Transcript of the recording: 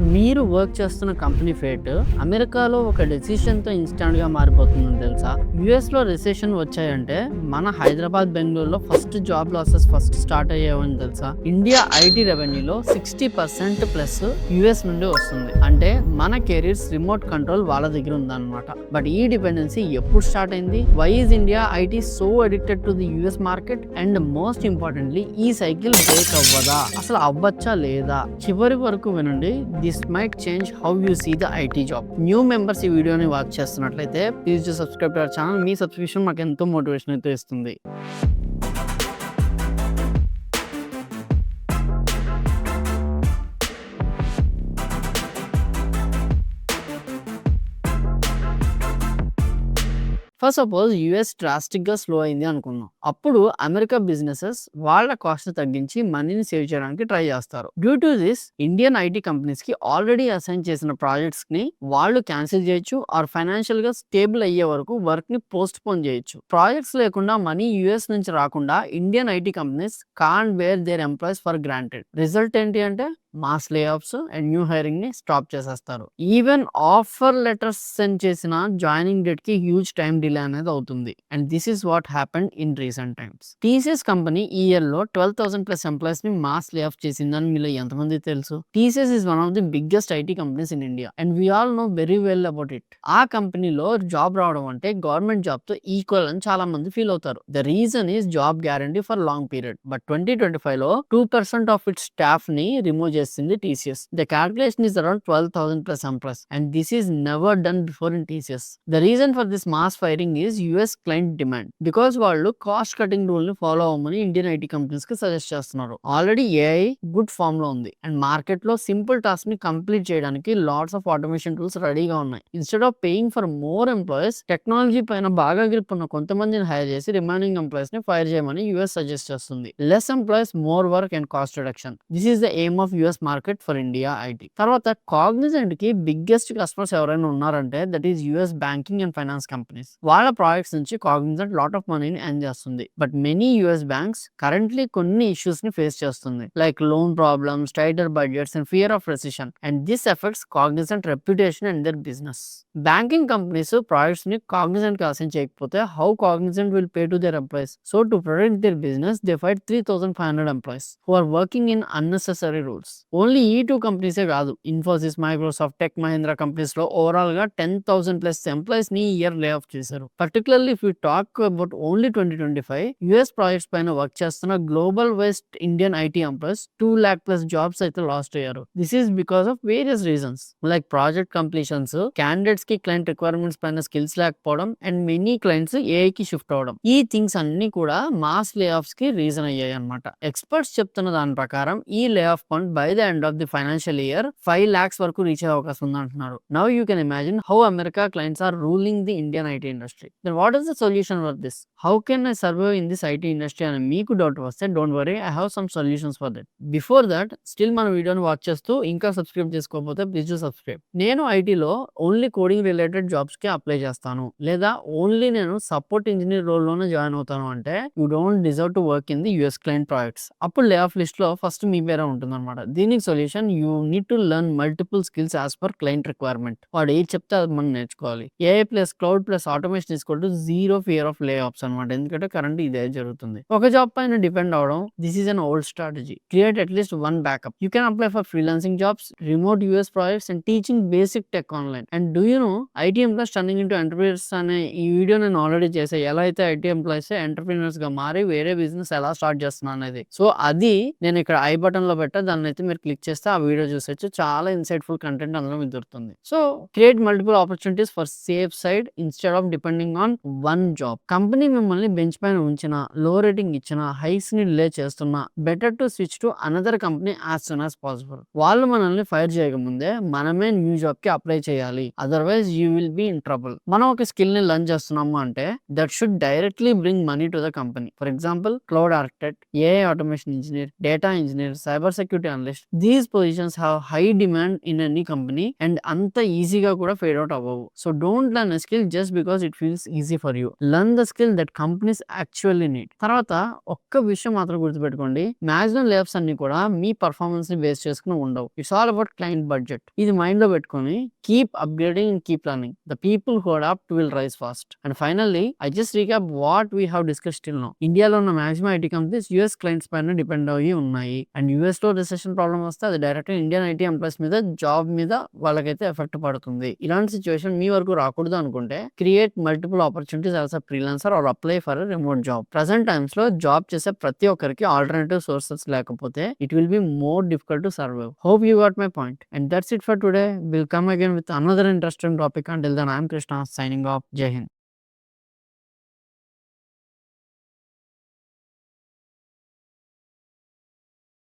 మీరు వర్క్ చేస్తున్న company fate అమెరికాలో ఒక డెసిషన్ తో ఇన్స్టాంట్ గా మారిపోతుందని తెలుసా? యుఎస్ లో రిసెషన్ వచ్చాయంటే మన హైదరాబాద్ బెంగళూరులో first job losses first start అయ్యేవని తెలుసా? ఇండియా ఐటీ రెవెన్యూలో 60% ప్లస్ యుఎస్ నుండి వస్తుంది. అంటే మన కెరీర్స్ రిమోట్ కంట్రోల్ వాళ్ళ దగ్గర ఉందన్నమాట. బట్ ఈ డిపెండెన్సీ ఎప్పుడు స్టార్ట్ అయింది? Why is India IT so addicted to the US market? And most importantly ఈ సైకిల్ బ్రేక్ అవ్వదా? అసలు అవ్వచ్చా లేదా? చివరి వరకు వినండి. This might change how you see the IT job. New members ఈ వీడియోని వాచ్ చేస్తున్నట్లయితే please do subscribe to our channel. మీ సబ్స్క్రిప్షన్ మాకు ఎంతో మోటివేషన్ అయితే ఇస్తుంది. ఫస్ట్ సపోజ్ యుఎస్ డ్రాస్టిక్ గా స్లో అయింది అనుకున్నాం. అప్పుడు అమెరికా బిజినెసెస్ వాళ్ళ కాస్ట్ తగ్గించి మనీని సేవ్ చేయడానికి ట్రై చేస్తారు. Due to this Indian IT companies కి ఆల్రెడీ అసైన్ చేసిన ప్రాజెక్ట్స్ ని వాళ్ళు క్యాన్సిల్ చేయొచ్చు ఆర్ ఫైనాన్షియల్ గా స్టేబుల్ అయ్యే వరకు వర్క్ ని పోస్ట్ పోన్ చేయొచ్చు. ప్రాజెక్ట్స్ లేకుండా మనీ యుఎస్ నుంచి రాకుండా Indian IT companies can't bear their employees for granted. Result ఏంటి అంటే mass layoffs and new hiring ని స్టాప్ చేసేస్తారు. ఈవెన్ ఆఫర్ లెటర్స్ సెండ్ చేసిన జాయినింగ్ డేట్ కి హ్యూజ్ టైం డిలే అనేది అవుతుంది. And this is what happened in recent times. TCS company ఈ year లో 12,000 ప్లస్ ఎంప్లాయీస్ ని మాస్ లే ఆఫ్ చేసిందని మీలో ఎంతమంది తెలుసు? TCS is one of the biggest IT companies in India and we all know very well about it. ఆ కంపెనీలో job రావడం అంటే గవర్నమెంట్ జాబ్ తో ఈక్వల్ అని చాలా మంది ఫీల్ అవుతారు. The reason is job guarantee for long period. But 2025 లో 2% ఆఫ్ ఇట్స్ స్టాఫ్ ని రిమూవ్ చేసింది TCS. The calculation is around 12,000 plus employees and this is never done before in TCS. The reason for this mass firing is US client demand. Because వాళ్ళు cost cutting rule ని follow అవ్వమని Indian IT companies కి suggest చేస్తున్నారు. Already AI good form లో ఉంది and market లో simple task ని complete చేయడానికి లాట్స్ ఆఫ్ ఆటోమేషన్ టూల్స్ రెడీగా ఉన్నాయి. Instead of paying for more employees technology పైన బాగా గ్రిప్ ఉన్న కొంతమందిని హైర్ చేసి రిమైనింగ్ ఎంప్లాయీస్ ని ఫైర్ చేయమని US సజెస్ట్ చేస్తుంది. Less employees more work and cost reduction. This is the aim of US market for India IT. తర్వాత Cognizant కి బిగ్గెస్ట్ కస్టమర్స్ ఎవరైనా ఉన్నారంటే that is US banking and finance companies. వాళ్ళ projects నుంచి Cognizant lot of మనీని earn చేస్తుంది. But many US banks currently కొన్ని issues ని ఫేస్ చేస్తుంది like loan problems, tighter budgets and fear of recession and this effects Cognizant reputation and their business. Banking companies projects ని Cognizant కి assign చేయకపోతే how Cognizant will pay to their employees? So to protect their business they fight 3,500 employees who are working in unnecessary rules. Only ఈ two కంపెనీసే కాదు, Infosys, Microsoft, tech Mahindra companies లో overall గా 10,000 plus employees ని year lay off చేశారు. Particularly if you talk about only 2025 US projects పైన work చేస్తున్న global west Indian IT employees 2 lakh plus jobs అయితే లాస్ట్ అయ్యారు. This is because of various reasons like project completions, candidates కి client requirements పైన skills లేకపోవడం and many clients AI కి shift అవడం. ఈ థింగ్స్ అన్ని కూడా మాస్ లే ఆఫ్స్ కి రీజన్ అయ్యాయి అనమాట. ఎక్స్పర్ట్స్ చెప్తున్న దాని ప్రకారం ఈ lay off fund by the end of the financial year 5 lakhs వరకు రీచ్ అయ్యే అవకాశం ఉంది అంటున్నారు. Now you can imagine how America clients are ruling the Indian IT industry. Then what is the solution for this? How can I survive in this IT industry అని మీకు doubt వస్తే don't worry, I have some solutions for that. Before that still మన వీడియోని watch చేస్తూ ఇంకా subscribe చేసుకోకపోతే please do subscribe. నేను ఐటీలో ఓన్లీ కోడింగ్ రిలేటెడ్ జాబ్స్ కి అప్లై చేస్తాను లేదా ఓన్లీ నేను సపోర్ట్ ఇంజనీర్ రోల్ లోనే జాయిన్ అవుతాను అంటే you don't deserve to work in the US client projects. అప్పుడు లే ఆఫ్ లిస్ట్ లో ఫస్ట్ మీ పేరే ఉంటుంది అనమాట. దీనికి solution you need to learn multiple skills as per client requirement. వాడు ఏది చెప్తే అది మనం నేర్చుకోవాలి. AI plus cloud plus automation equal to zero fear of లే ఆఫ్స్ అనమాట. ఎందుకంటే కరెంట్ ఇదే జరుగుతుంది. ఒక జాబ్ పైన డిపెండ్ అవడం this is an old strategy. Create at least one backup. You can apply for freelancing jobs, remote US projects and teaching basic tech online. And do you know IT employees turning into entrepreneurs అనే ఈ video నేను already చేసా. ఎలా అయితే IT employees entrepreneurs గా మారి వేరే business ఎలా స్టార్ట్ చేస్తున్నా అనేది. సో అది నేను ఇక్కడ ఐ బటన్ లో పెట్టా, దాన్ని అయితే మీరు క్లిక్ చేస్తే ఆ వీడియో చూసొచ్చు. చాలా ఇన్సైట్ఫుల్ కంటెంట్ అందులో మీకు దొరుకుతుంది. So create multiple opportunities for safe side instead of depending on one job. Company మిమ్మల్ని బెంచ్ పైన ఉంచిన, లో రేటింగ్ ఇచ్చిన, హైక్స్ ని డిలే చేస్తున్నా better to switch to another company as soon as possible. వాళ్ళు మనల్ని ఫైర్ చేయకముందే మనమే న్యూ జాబ్ కి అప్లై చేయాలి. Otherwise you will be in trouble. మనం ఒక స్కిల్ ని లర్న్ చేస్తున్నాము అంటే that should directly bring money to the company. For example cloud architect, AI automation engineer, data engineer, cyber security analyst, specialist. These positions have high demand in any company and అంత ఈజీగా కూడా fade out అవ్వవు. So don't learn a skill just because it feels easy for you. Learn the skill that companies actually need. తర్వాత ఒక్క విషయం మాత్రం గుర్తుపెట్టుకోండి, maximum layoffs అన్ని కూడా మీ పర్ఫార్మెన్స్ ని బేస్ చేసుకుని ఉండవు. It's all about client budget. ఇది మైండ్ లో పెట్టుకొని keep upgrading and keep learning. The people who adapt will rise fast. And finally I just recap what we have discussed till now. ఇండియాలో ఉన్న maximum IT companies US clients పైన depend అయ్యి ఉన్నాయి. And US లో recession problem వస్తే అది direct Indian IT employees మీద, job మీద వాళ్ళకైతే ఎఫెక్ట్ పడుతుంది. ఇలాంటి సిచ్యువేషన్ మీ వరకు రాకూడదు అనుకుంటే create multiple opportunities as a freelancer or apply for remote job. Present times లో జాబ్ చేసే ప్రతి ఒక్కరికి ఆల్టర్నేటివ్ సోర్సెస్ లేకపోతే it will be more difficult to survive. Hope you got my point. And that's it for today. We'll come again with another interesting topic. Until then, I'm Krishna signing off. Jai Hind.